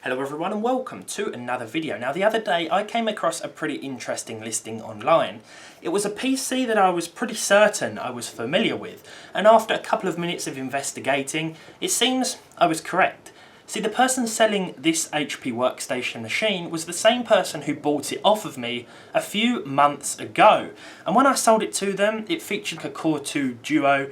Hello everyone and welcome to another video. Now the other day I came across a pretty interesting listing online. It was a PC that I was pretty certain I was familiar with, and after a couple of minutes of investigating, it seems I was correct. See, the person selling this HP workstation machine was the same person who bought it off of me a few months ago, and when I sold it to them it featured a Core 2 Duo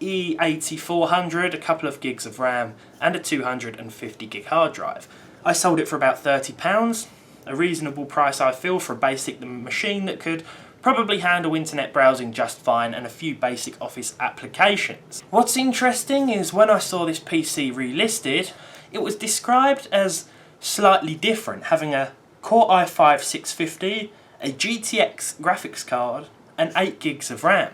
E8400, a couple of gigs of RAM and a 250 gig hard drive. I sold it for about £30, a reasonable price I feel for a basic machine that could probably handle internet browsing just fine and a few basic office applications. What's interesting is when I saw this PC relisted, it was described as slightly different, having a Core i5 650, a GTX graphics card and 8 gigs of RAM.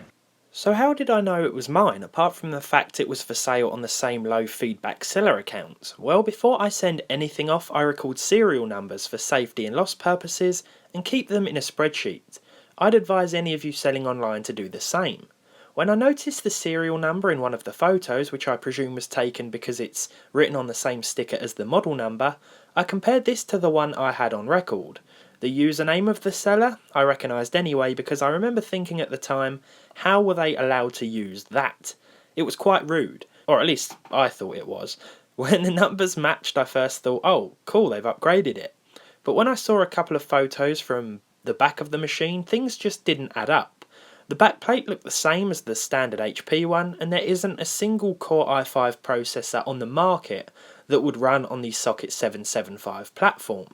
So how did I know it was mine, apart from the fact it was for sale on the same low feedback seller account? Well, before I send anything off, I record serial numbers for safety and loss purposes and keep them in a spreadsheet. I'd advise any of you selling online to do the same. When I noticed the serial number in one of the photos, which I presume was taken because it's written on the same sticker as the model number, I compared this to the one I had on record. The username of the seller I recognised anyway because I remember thinking at the time, how were they allowed to use that? It was quite rude, or at least I thought it was. When the numbers matched I first thought, oh cool, they've upgraded it. But when I saw a couple of photos from the back of the machine, things just didn't add up. The backplate looked the same as the standard HP one, and there isn't a single Core i5 processor on the market that would run on the Socket 775 platform.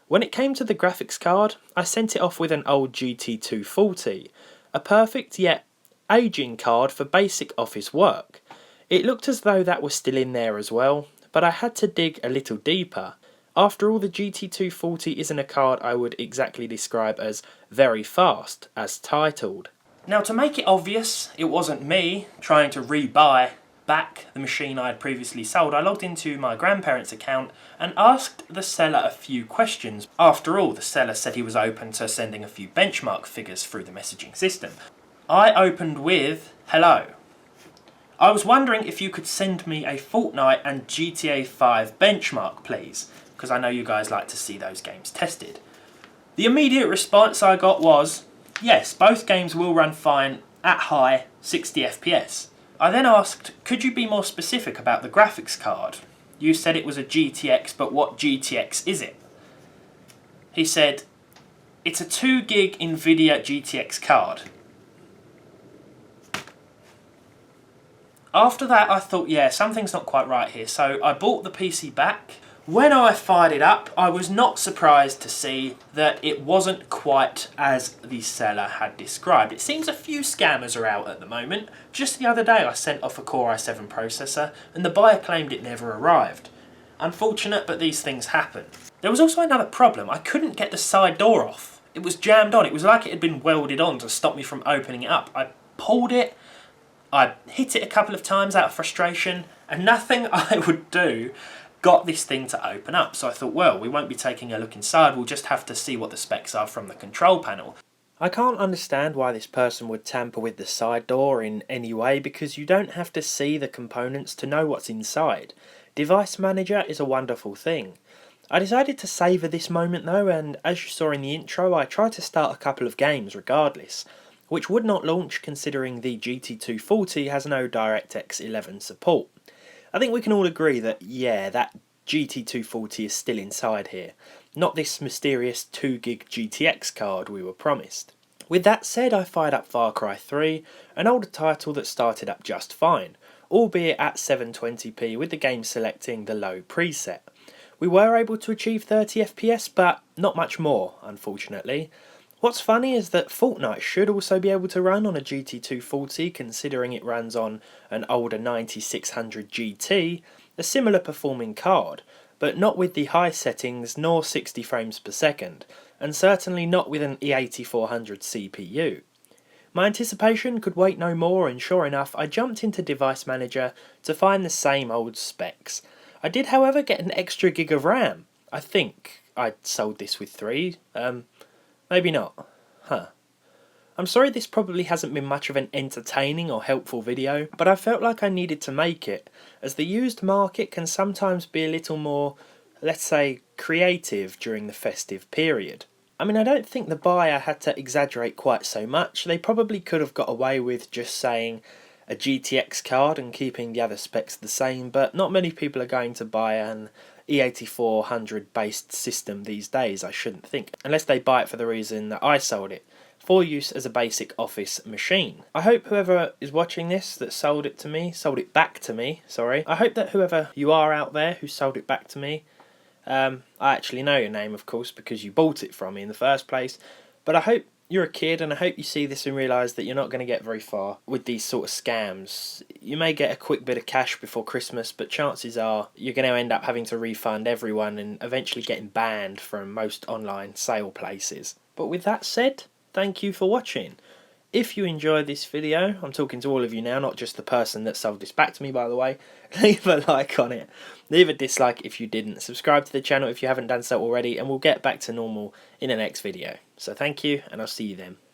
When it came to the graphics card, I sent it off with an old GT240, a perfect yet aging card for basic office work. It looked as though that was still in there as well, but I had to dig a little deeper. After all, the GT240 isn't a card I would exactly describe as very fast, as titled. Now to make it obvious, it wasn't me trying to rebuy back the machine I had previously sold. I logged into my grandparents' account and asked the seller a few questions. After all, the seller said he was open to sending a few benchmark figures through the messaging system. I opened with, hello. I was wondering if you could send me a Fortnite and GTA 5 benchmark, please, because I know you guys like to see those games tested. The immediate response I got was, yes, both games will run fine at high 60 FPS. I then asked, could you be more specific about the graphics card? You said it was a GTX, but what GTX is it? He said, it's a 2 gig Nvidia GTX card. After that I thought, yeah, something's not quite right here, so I bought the PC back. When I fired it up, I was not surprised to see that it wasn't quite as the seller had described. It seems a few scammers are out at the moment. Just the other day I sent off a Core i7 processor and the buyer claimed it never arrived. Unfortunate, but these things happen. There was also another problem. I couldn't get the side door off. It was jammed on. It was like it had been welded on to stop me from opening it up. I pulled it, I hit it a couple of times out of frustration, and nothing I would do got this thing to open up. So I thought, well, we won't be taking a look inside, we'll just have to see what the specs are from the control panel. I can't understand why this person would tamper with the side door in any way, because you don't have to see the components to know what's inside. Device Manager is a wonderful thing. I decided to savour this moment though, and as you saw in the intro, I tried to start a couple of games regardless, which would not launch considering the GT240 has no DirectX 11 support. I think we can all agree that, yeah, that GT240 is still inside here, not this mysterious 2 gig GTX card we were promised. With that said, I fired up Far Cry 3, an older title that started up just fine, albeit at 720p with the game selecting the low preset. We were able to achieve 30 FPS, but not much more, unfortunately. What's funny is that Fortnite should also be able to run on a GT240 considering it runs on an older 9600 GT, a similar performing card, but not with the high settings nor 60 frames per second, and certainly not with an E8400 CPU. My anticipation could wait no more, and sure enough I jumped into Device Manager to find the same old specs. I did however get an extra gig of RAM. I think I'd sold this with 3, maybe not. I'm sorry this probably hasn't been much of an entertaining or helpful video, but I felt like I needed to make it, as the used market can sometimes be a little more let's say, creative during the festive period. I mean, I don't think the buyer had to exaggerate quite so much. They probably could have got away with just saying a GTX card and keeping the other specs the same, but not many people are going to buy an E8400 based system these days, I shouldn't think, unless they buy it for the reason that I sold it, for use as a basic office machine. I hope whoever is watching this that sold it back to me, I hope that whoever you are out there who sold it back to me, I actually know your name, of course, because you bought it from me in the first place. But I hope you're a kid, and I hope you see this and realise that you're not going to get very far with these sort of scams. You may get a quick bit of cash before Christmas, but chances are you're going to end up having to refund everyone and eventually getting banned from most online sale places. But with that said, thank you for watching. If you enjoyed this video, I'm talking to all of you now, not just the person that sold this back to me, by the way, leave a like on it. Leave a dislike if you didn't. Subscribe to the channel if you haven't done so already, and we'll get back to normal in the next video. So thank you, and I'll see you then.